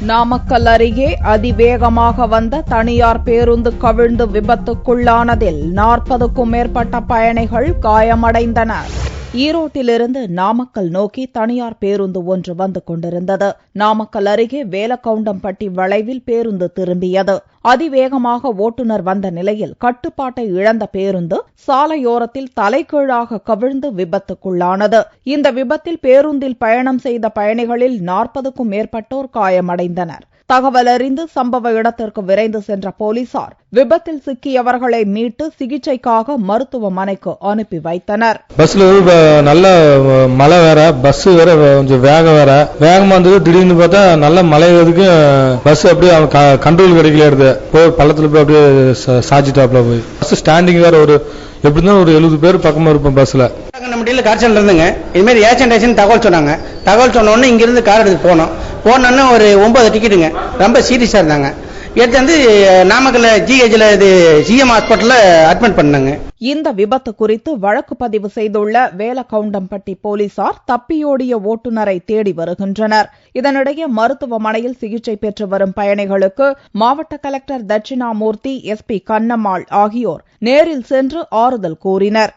நாமக்கல் அருகே அதிவேகமாக வந்த தனியார் பேருந்து கவிழ்ந்து விபத்துக்குள்ளானதில் 40க்கும் மேற்பட்ட பயணிகள் காயமடைந்தனர். ஈரோட்டிலிருந்து நாமக்கல் நோக்கி தனியார் பேருந்து ஒன்று வந்து கொண்டிருந்தது. நாமக்கல் அருகே வேலக்கவுண்டம்பட்டி வளைவில் பேருந்து திரும்பியது. அதிவேகமாக ஓட்டுநர் வந்த நிலையில் கட்டுப்பாட்டை இழந்த பேருந்து சாலையோரத்தில் தலைகீழாக கவிழ்ந்து விபத்துக்குள்ளானது. இந்த விபத்தில் பேருந்தில் பயணம் செய்த பயணிகளில் 40க்கும் மேற்பட்டோர் காயமடைந்தனர். தகவல் அறிந்து சம்பவ இடத்திற்கு விரைந்து சென்ற போலீசார் விபத்தில் சிக்கியவர்களை மீட்டு சிகிச்சைக்காக மருத்துவமனைக்கு அனுப்பி வைத்தனர். பஸ்ல நல்ல மழை வேற, பஸ் வேற கொஞ்சம் வேகமா வந்து திடீர்னு பார்த்தா நல்ல மழை வரதுக்கு பஸ் அப்படியே கண்ட்ரோல் கிடைக்கல, போய் பள்ளத்துல போய் அப்படியே சாஞ்சிட்டாப்ல போய் பஸ் ஸ்டாண்டிங் வேற எப்படின்னா ஒரு 70 பேர் பக்கமா இருப்போம் பஸ்ல. காய்ச்சல் இருந்துங்க, இது மாதிரி ஏஜென்ட் தகவல் சொன்னாங்க. தகவல் சொன்ன உடனே இங்கிருந்து கார் எடுத்து போனோன்னு ஒரு 9 டிக்கெட்டுங்க, ரொம்ப சீரியஸா இருந்தாங்க. எடுத்து வந்து நாமக்கல் ஜிஹெச்ல சிஎம் ஹாஸ்பிட்டல்ல அட்மிட் பண்ணாங்க. இந்த விபத்து குறித்து வழக்கு பதிவு செய்துள்ள வேலக்கவுண்டம்பட்டி போலீசார் தப்பியோடிய ஓட்டுநரை தேடி வருகின்றனர். இதனிடையே மருத்துவமனையில் சிகிச்சை பெற்று வரும் பயணிகளுக்கு மாவட்ட கலெக்டர் தட்சிணாமூர்த்தி, எஸ்பி கண்ணம்மாள் ஆகியோர் நேரில் சென்று ஆறுதல் கூறினர்.